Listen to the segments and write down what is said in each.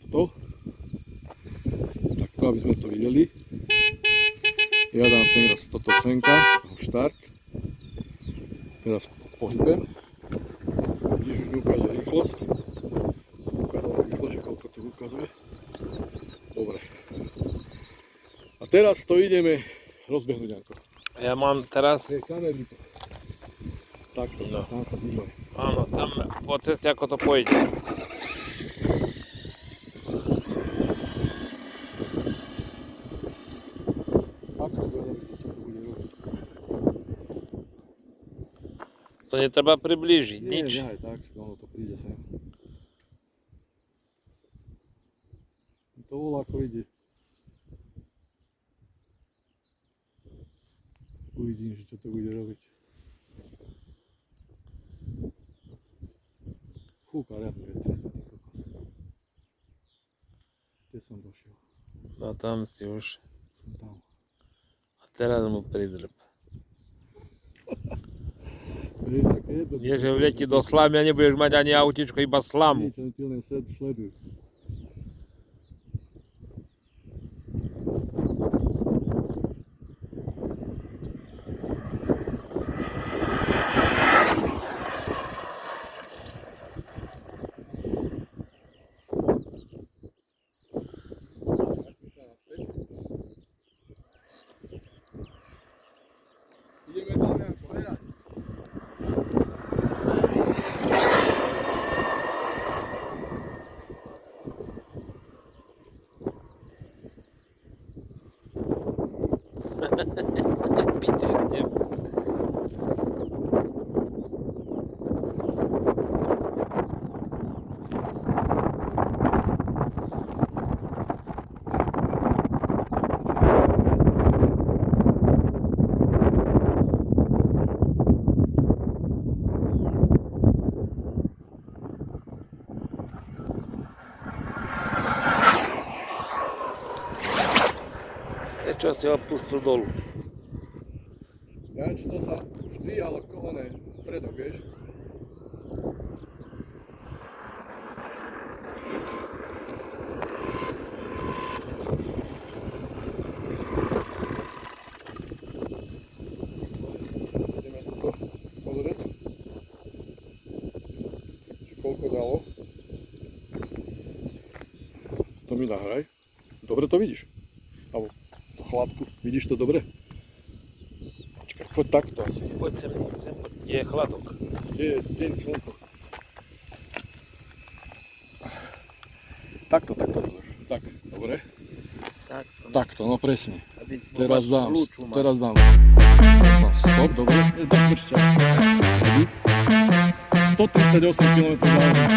takto. Takto, aby sme to videli. Ja dám teraz toto senka, štart. Teraz pohybem. Vidíš, už mi ukazuje rýchlosť. Ukázal rýchlosť, že koľko to ukazuje. Dobre. A teraz to ideme rozbehnúť, Janko. Ja mám teraz... Kamery to. Takto, No. tam sa dívaj. Áno, tam po ceste ako to pôjde. Ak sa zvedavý, čo to bude robiť. To netreba priblížiť, Nie, nič. nehaj tak, ono to príde sem. To volá, ako ide. Uvidím, že čo to bude robiť. Fúka riadne vetre, ty kokos. Kde som došiel? No tam si už. Som tam. A teraz mu pridrb. Také je to. Nie, že vletí do slamy a nebudeš mať ani autičko, iba slamu. Nič, len ti len sleduj. Ideme tam, Janko, hľadať. Piče s tebou. Čo si odpustil dolu? Ja, či to sa vždy, ale kohone predok, vieš? Ideme to pozrieť. Či koľko dalo. To mi nahraj. Dobre to vidíš? Alebo chladku, vidíš to dobre? Počkaj, poď takto asi. Poď sem, kde je chladok. Kde je deň, slnko? Takto drž. Tak, dobre. Takto, no presne. Teraz dám stop, dobre. Tak počkaj. 138 km za hodinu.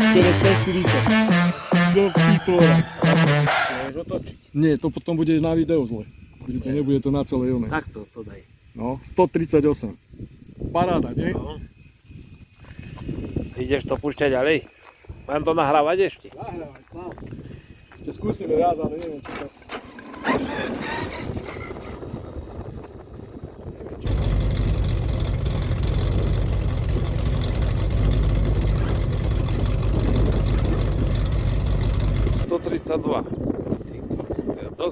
Skoro 140. Do pítora. Môžeš otočiť. Nie, to potom bude na videu zle. Nebude to na celej one. Takto to daj. No, 138. Paráda, nie? No. Ideš to púšťať ďalej? Mám to nahrávať ešte? Nahrávaj, stále. Ešte skúsime raz, ale neviem, či to...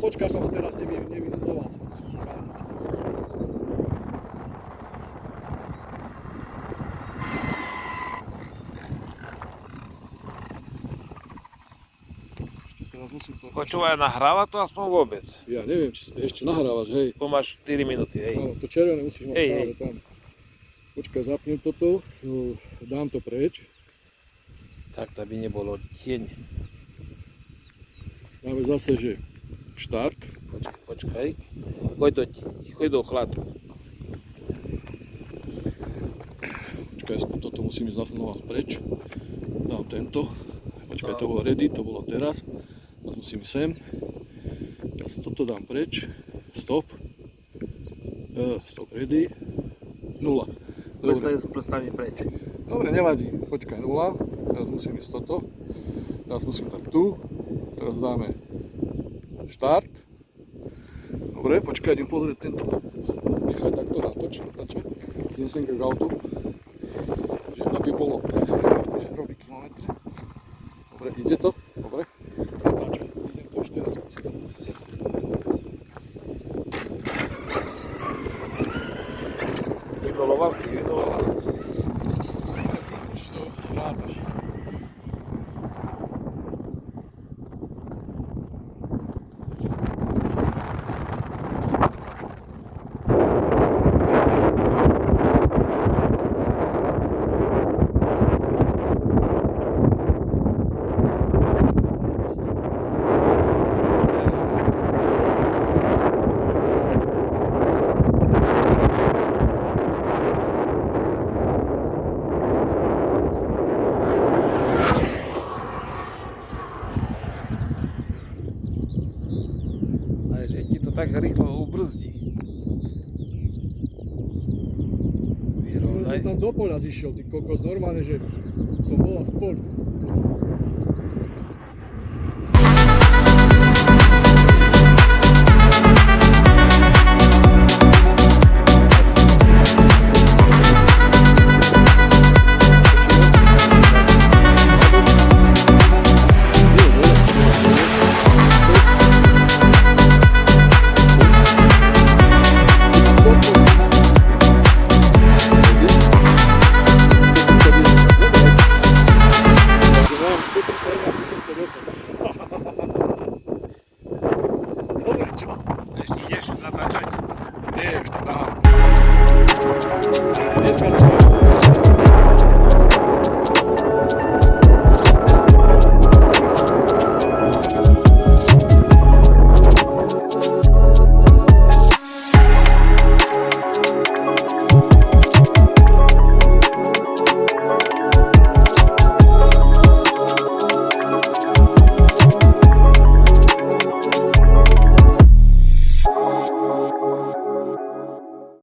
Počkaj som, teraz nevynudoval som, musím sa vrátiť. Teraz musím to... Počúvaj, nahráva to aspoň vôbec? Ja neviem, či ešte nahrávaš, hej. Tu máš 4 minúty, hej. No, to červené musíš mať Hej, stále tam. Počkaj, zapnem toto, dám to preč. Tak, aby nebolo tieň. Dáme zase, že štart. Počkaj. Choď do chladu. Počkaj, toto musím ísť zase znova preč. Dám tento. Počkaj, to bolo ready, to bolo teraz. Teraz musím ísť sem. Teraz toto dám preč. Stop. Stop, ready. 0. Prestaň preč. Dobre, nevadí. Počkaj, 0. Teraz musím ísť toto. Teraz musím dať tu. Teraz dáme štart. Dobre, počkaj, idem pozrieť tento. Nechaj takto natoč. Idem sem k autu. Že aby bolo, že robí kilometr. kilometre. Dobre, ide to? Dobre. Natáčaj, idem to ešte raz skúsiť. Vydoloval si, vydoloval. Už to ráda. Ale že ti to tak rýchlo ubrzdí. Ja som tam do poľa zišiel, ty kokos, normálne, že som bola v poli.